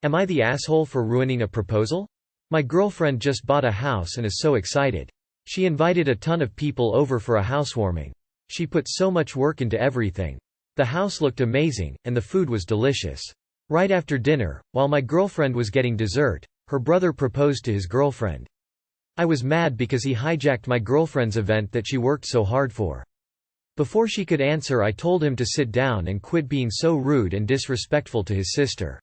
Am I the asshole for ruining a proposal? My girlfriend just bought a house and is so excited. She invited a ton of people over for a housewarming. She put so much work into everything. The house looked amazing, and the food was delicious. Right after dinner, while my girlfriend was getting dessert, her brother proposed to his girlfriend. I was mad because he hijacked my girlfriend's event that she worked so hard for. Before she could answer, I told him to sit down and quit being so rude and disrespectful to his sister.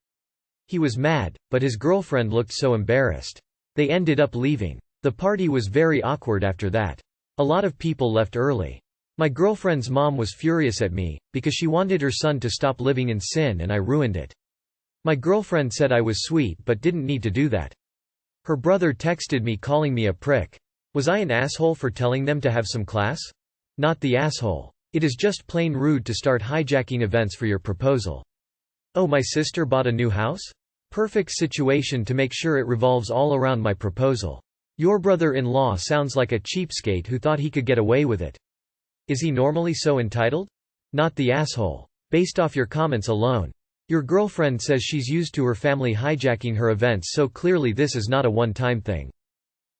He was mad, but his girlfriend looked so embarrassed. They ended up leaving. The party was very awkward after that. A lot of people left early. My girlfriend's mom was furious at me, because she wanted her son to stop living in sin and I ruined it. My girlfriend said I was sweet but didn't need to do that. Her brother texted me calling me a prick. Was I an asshole for telling them to have some class? Not the asshole. It is just plain rude to start hijacking events for your proposal. Oh, my sister bought a new house? Perfect situation to make sure it revolves all around my proposal. Your brother-in-law sounds like a cheapskate who thought he could get away with it. Is he normally so entitled? Not the asshole. Based off your comments alone. Your girlfriend says she's used to her family hijacking her events, so clearly this is not a one-time thing.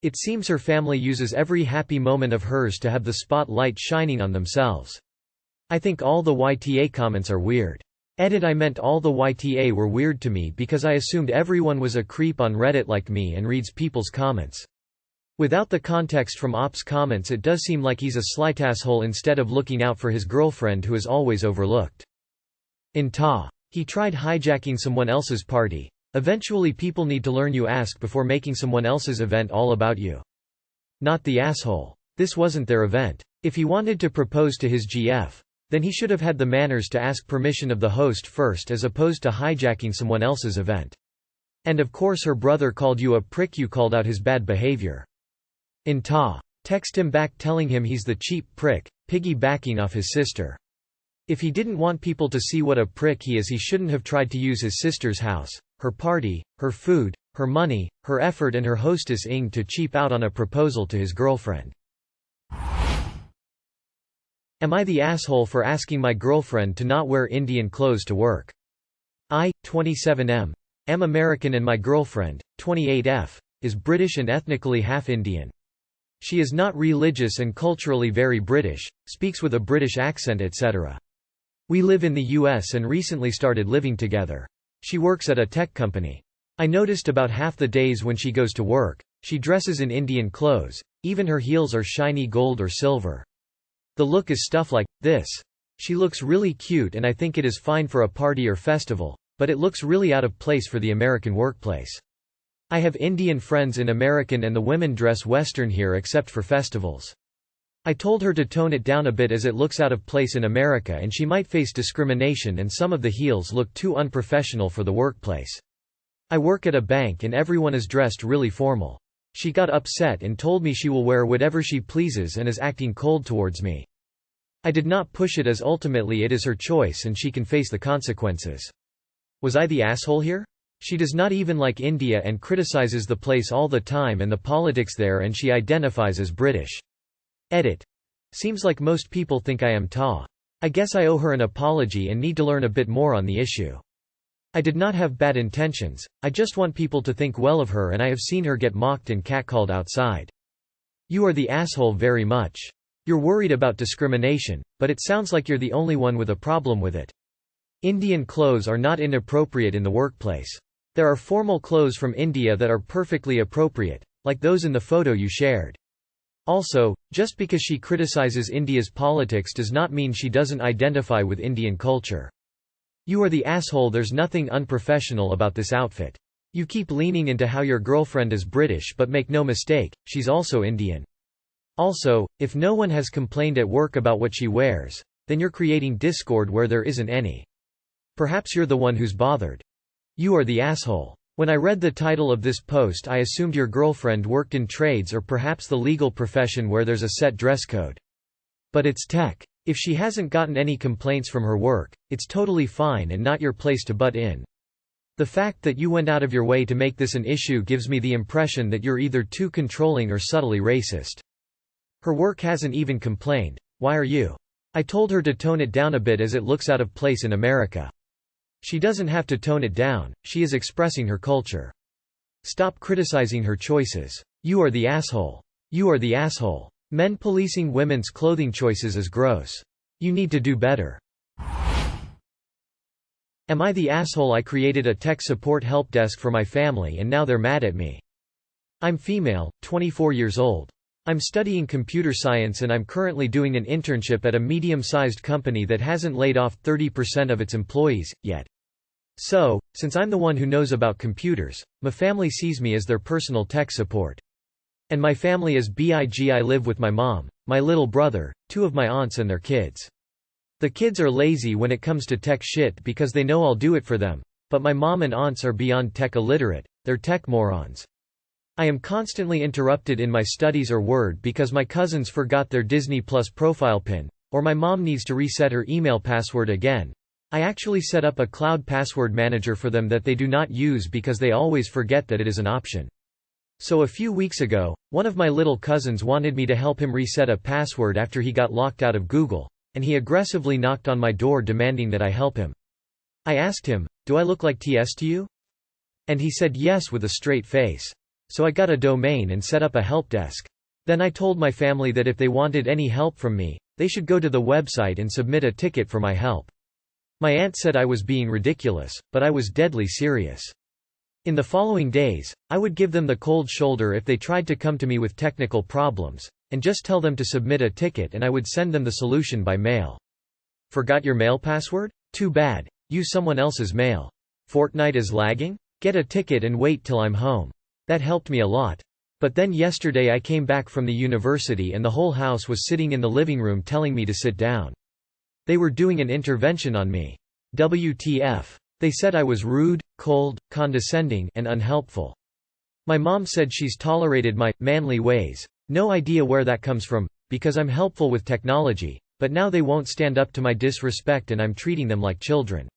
It seems her family uses every happy moment of hers to have the spotlight shining on themselves. I think all the YTA comments are weird. Edit I meant all the YTA were weird to me because I assumed everyone was a creep on Reddit like me and reads people's comments. Without the context from Ops comments, it does seem like he's a slight asshole instead of looking out for his girlfriend who is always overlooked. In Ta. He tried hijacking someone else's party. Eventually people need to learn you ask before making someone else's event all about you. Not the asshole. This wasn't their event. If he wanted to propose to his GF, then he should have had the manners to ask permission of the host first as opposed to hijacking someone else's event. And of course her brother called you a prick, you called out his bad behavior. In Ta. Text him back telling him he's the cheap prick, piggybacking off his sister. If he didn't want people to see what a prick he is, he shouldn't have tried to use his sister's house, her party, her food, her money, her effort and her hostess Ing to cheap out on a proposal to his girlfriend. Am I the asshole for asking my girlfriend to not wear Indian clothes to work? I, 27M, am American and my girlfriend, 28F, is British and ethnically half Indian. She is not religious and culturally very British, speaks with a British accent etc. We live in the US and recently started living together. She works at a tech company. I noticed about half the days when she goes to work, she dresses in Indian clothes, even her heels are shiny gold or silver. The look is stuff like this. She looks really cute and I think it is fine for a party or festival, but it looks really out of place for the American workplace. I have Indian friends in American and the women dress Western here except for festivals. I told her to tone it down a bit as it looks out of place in America and she might face discrimination and some of the heels look too unprofessional for the workplace. I work at a bank and everyone is dressed really formal. She got upset and told me she will wear whatever she pleases and is acting cold towards me. I did not push it as ultimately it is her choice and she can face the consequences. Was I the asshole here? She does not even like India and criticizes the place all the time and the politics there and she identifies as British. Edit. Seems like most people think I am Ta. I guess I owe her an apology and need to learn a bit more on the issue. I did not have bad intentions, I just want people to think well of her and I have seen her get mocked and catcalled outside. You are the asshole very much. You're worried about discrimination, but it sounds like you're the only one with a problem with it. Indian clothes are not inappropriate in the workplace. There are formal clothes from India that are perfectly appropriate, like those in the photo you shared. Also, just because she criticizes India's politics does not mean she doesn't identify with Indian culture. You are the asshole. There's nothing unprofessional about this outfit. You keep leaning into how your girlfriend is British, but make no mistake, she's also Indian. Also, if no one has complained at work about what she wears, then you're creating discord where there isn't any. Perhaps you're the one who's bothered. You are the asshole. When I read the title of this post, I assumed your girlfriend worked in trades or perhaps the legal profession where there's a set dress code. But it's tech. If she hasn't gotten any complaints from her work, it's totally fine and not your place to butt in. The fact that you went out of your way to make this an issue gives me the impression that you're either too controlling or subtly racist. Her work hasn't even complained. Why are you? I told her to tone it down a bit as it looks out of place in America. She doesn't have to tone it down, she is expressing her culture. Stop criticizing her choices. You are the asshole. You are the asshole. Men policing women's clothing choices is gross. You need to do better. Am I the asshole? I created a tech support help desk for my family and now they're mad at me. I'm female, 24 years old. I'm studying computer science and I'm currently doing an internship at a medium-sized company that hasn't laid off 30% of its employees, yet. So, since I'm the one who knows about computers, my family sees me as their personal tech support. And my family is big. I live with my mom, my little brother, 2 of my aunts and their kids. The kids are lazy when it comes to tech shit because they know I'll do it for them, but my mom and aunts are beyond tech illiterate, they're tech morons. I am constantly interrupted in my studies or Word because my cousins forgot their Disney Plus profile pin, or my mom needs to reset her email password again. I actually set up a cloud password manager for them that they do not use because they always forget that it is an option. So a few weeks ago, one of my little cousins wanted me to help him reset a password after he got locked out of Google, and he aggressively knocked on my door demanding that I help him. I asked him, "Do I look like TS to you?" And he said yes with a straight face. So I got a domain and set up a help desk. Then I told my family that if they wanted any help from me, they should go to the website and submit a ticket for my help. My aunt said I was being ridiculous, but I was deadly serious. In the following days, I would give them the cold shoulder if they tried to come to me with technical problems, and just tell them to submit a ticket and I would send them the solution by mail. Forgot your mail password? Too bad. Use someone else's mail. Fortnite is lagging? Get a ticket and wait till I'm home. That helped me a lot. But then yesterday I came back from the university and the whole house was sitting in the living room telling me to sit down. They were doing an intervention on me. WTF. They said I was rude, cold, condescending, and unhelpful. My mom said she's tolerated my manly ways. No idea where that comes from, because I'm helpful with technology, but now they won't stand up to my disrespect and I'm treating them like children.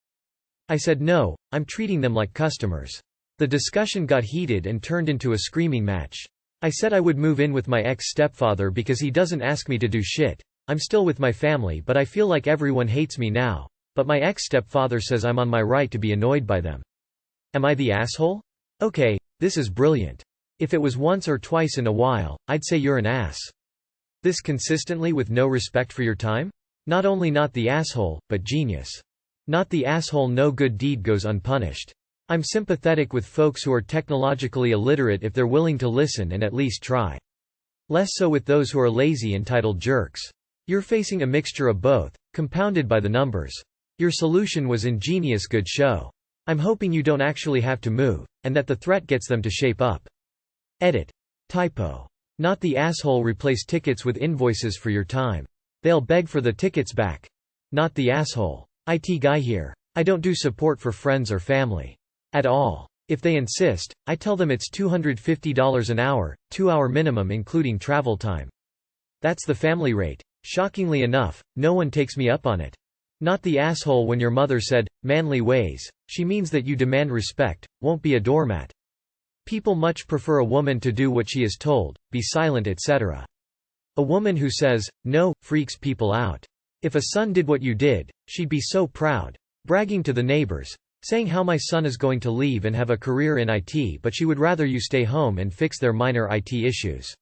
I said no, I'm treating them like customers. The discussion got heated and turned into a screaming match. I said I would move in with my ex-stepfather because he doesn't ask me to do shit. I'm still with my family but I feel like everyone hates me now, but my ex-stepfather says I'm on my right to be annoyed by them. Am I the asshole? Okay, this is brilliant. If it was once or twice in a while, I'd say you're an ass. This consistently with no respect for your time? Not only not the asshole, but genius. Not the asshole, no good deed goes unpunished. I'm sympathetic with folks who are technologically illiterate if they're willing to listen and at least try. Less so with those who are lazy entitled jerks. You're facing a mixture of both, compounded by the numbers. Your solution was ingenious, good show. I'm hoping you don't actually have to move, and that the threat gets them to shape up. Edit. Typo. Not the asshole, replace tickets with invoices for your time. They'll beg for the tickets back. Not the asshole. IT guy here. I don't do support for friends or family. At all. If they insist, I tell them it's $250 an hour, 2-hour minimum including travel time. That's the family rate. Shockingly enough, no one takes me up on it. Not the asshole, when your mother said, manly ways, she means that you demand respect, won't be a doormat. People much prefer a woman to do what she is told, be silent, etc. A woman who says, no, freaks people out. If a son did what you did, she'd be so proud. Bragging to the neighbors. Saying how my son is going to leave and have a career in IT, but she would rather you stay home and fix their minor IT issues.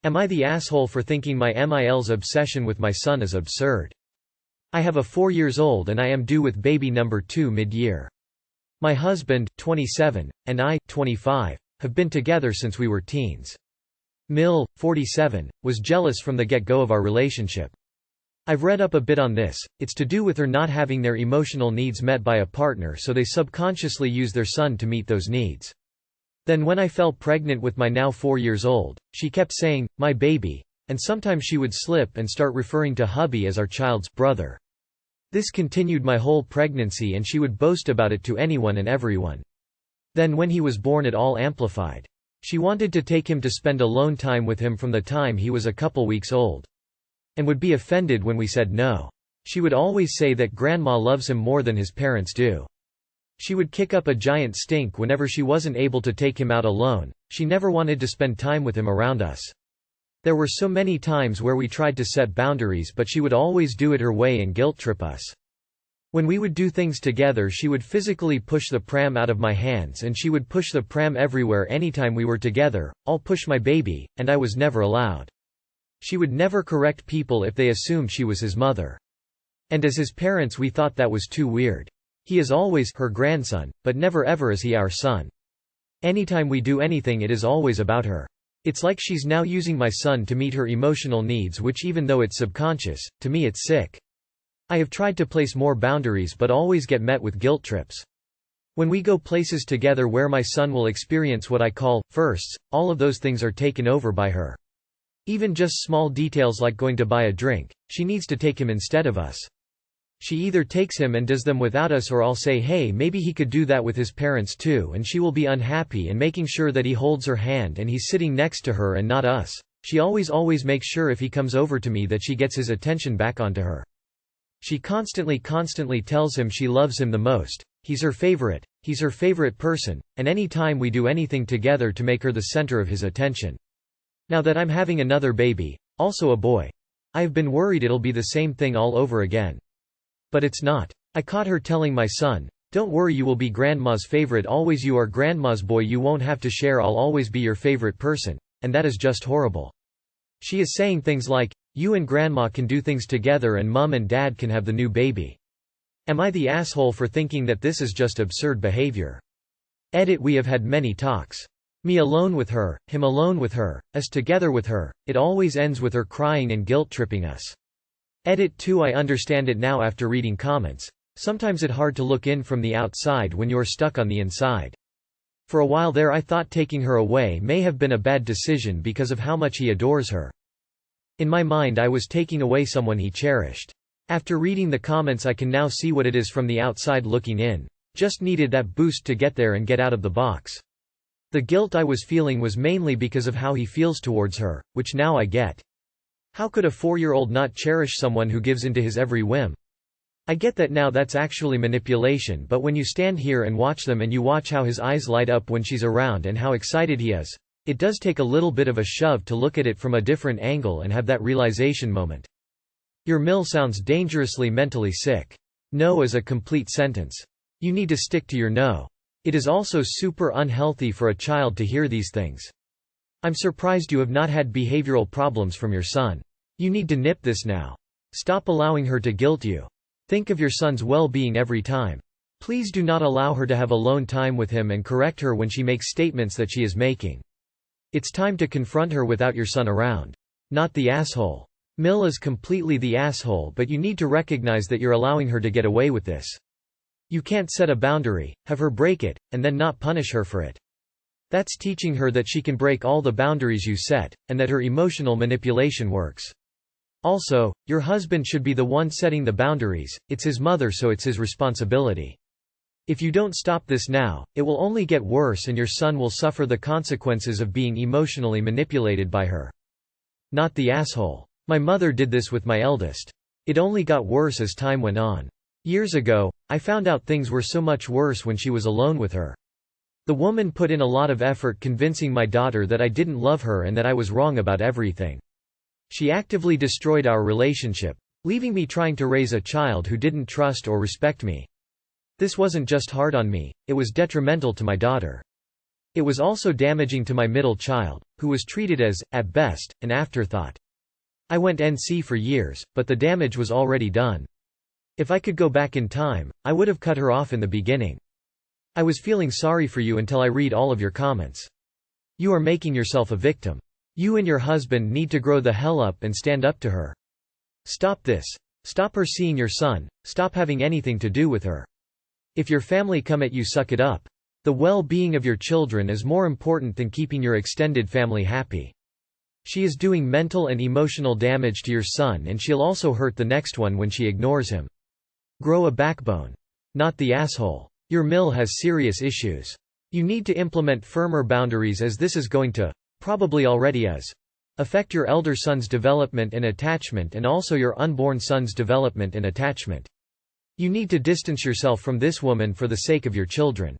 Am I the asshole for thinking my MIL's obsession with my son is absurd? I have a 4-year-old and I am due with baby number 2 mid-year. My husband, 27, and I, 25, have been together since we were teens. Mill, 47, was jealous from the get-go of our relationship. I've read up a bit on this. It's to do with her not having their emotional needs met by a partner, so they subconsciously use their son to meet those needs. Then when I fell pregnant with my now 4-year-old, she kept saying, my baby, and sometimes she would slip and start referring to hubby as our child's brother. This continued my whole pregnancy and she would boast about it to anyone and everyone. Then when he was born it all amplified. She wanted to take him to spend alone time with him from the time he was a couple weeks old. And would be offended when we said no. She would always say that grandma loves him more than his parents do. She would kick up a giant stink whenever she wasn't able to take him out alone. She never wanted to spend time with him around us. There were so many times where we tried to set boundaries, but she would always do it her way and guilt trip us. When we would do things together, she would physically push the pram out of my hands, and she would push the pram everywhere anytime we were together. I'll push my baby, and I was never allowed. She would never correct people if they assumed she was his mother. And as his parents, we thought that was too weird. He is always her grandson, but never ever is he our son. Anytime we do anything, it is always about her. It's like she's now using my son to meet her emotional needs, which, even though it's subconscious, to me it's sick. I have tried to place more boundaries but always get met with guilt trips. When we go places together where my son will experience what I call firsts, all of those things are taken over by her. Even just small details like going to buy a drink, she needs to take him instead of us. She either takes him and does them without us, or I'll say, hey, maybe he could do that with his parents too, and she will be unhappy, and making sure that he holds her hand and he's sitting next to her and not us. She always makes sure if he comes over to me that she gets his attention back onto her. She constantly tells him she loves him the most. He's her favorite person, and any time we do anything together to make her the center of his attention. Now that I'm having another baby, also a boy, I have been worried it'll be the same thing all over again. But it's not. I caught her telling my son, "Don't worry, you will be grandma's favorite always, you are grandma's boy, you won't have to share, I'll always be your favorite person," and that is just horrible. She is saying things like, "You and grandma can do things together and mum and dad can have the new baby." Am I the asshole for thinking that this is just absurd behavior? Edit. We have had many talks. Me alone with her, him alone with her, us together with her. It always ends with her crying and guilt-tripping us. Edit 2. I understand it now after reading comments. Sometimes it's hard to look in from the outside when you're stuck on the inside. For a while there I thought taking her away may have been a bad decision because of how much he adores her. In my mind I was taking away someone he cherished. After reading the comments I can now see what it is from the outside looking in. Just needed that boost to get there and get out of the box. The guilt I was feeling was mainly because of how he feels towards her, which now I get. How could a 4-year-old not cherish someone who gives into his every whim? I get that now, that's actually manipulation, but when you stand here and watch them and you watch how his eyes light up when she's around and how excited he is, it does take a little bit of a shove to look at it from a different angle and have that realization moment. Your mill sounds dangerously mentally sick. No is a complete sentence. You need to stick to your no. It is also super unhealthy for a child to hear these things. I'm surprised you have not had behavioral problems from your son. You need to nip this now. Stop allowing her to guilt you. Think of your son's well-being every time. Please do not allow her to have alone time with him and correct her when she makes statements that she is making. It's time to confront her without your son around. Not the asshole. Mill is completely the asshole, but you need to recognize that you're allowing her to get away with this. You can't set a boundary, have her break it, and then not punish her for it. That's teaching her that she can break all the boundaries you set, and that her emotional manipulation works. Also, your husband should be the one setting the boundaries. It's his mother, so it's his responsibility. If you don't stop this now, it will only get worse and your son will suffer the consequences of being emotionally manipulated by her. Not the asshole. My mother did this with my eldest. It only got worse as time went on. Years ago, I found out things were so much worse when she was alone with her. The woman put in a lot of effort convincing my daughter that I didn't love her and that I was wrong about everything. She actively destroyed our relationship, leaving me trying to raise a child who didn't trust or respect me. This wasn't just hard on me, it was detrimental to my daughter. It was also damaging to my middle child, who was treated as, at best, an afterthought. I went NC for years, but the damage was already done. If I could go back in time, I would have cut her off in the beginning. I was feeling sorry for you until I read all of your comments. You are making yourself a victim. You and your husband need to grow the hell up and stand up to her. Stop this. Stop her seeing your son. Stop having anything to do with her. If your family come at you, suck it up. The well-being of your children is more important than keeping your extended family happy. She is doing mental and emotional damage to your son, and she'll also hurt the next one when she ignores him. Grow a backbone. Not the asshole. Your mill has serious issues. You need to implement firmer boundaries, as this is going to, probably already is, affect your elder son's development and attachment, and also your unborn son's development and attachment. You need to distance yourself from this woman for the sake of your children.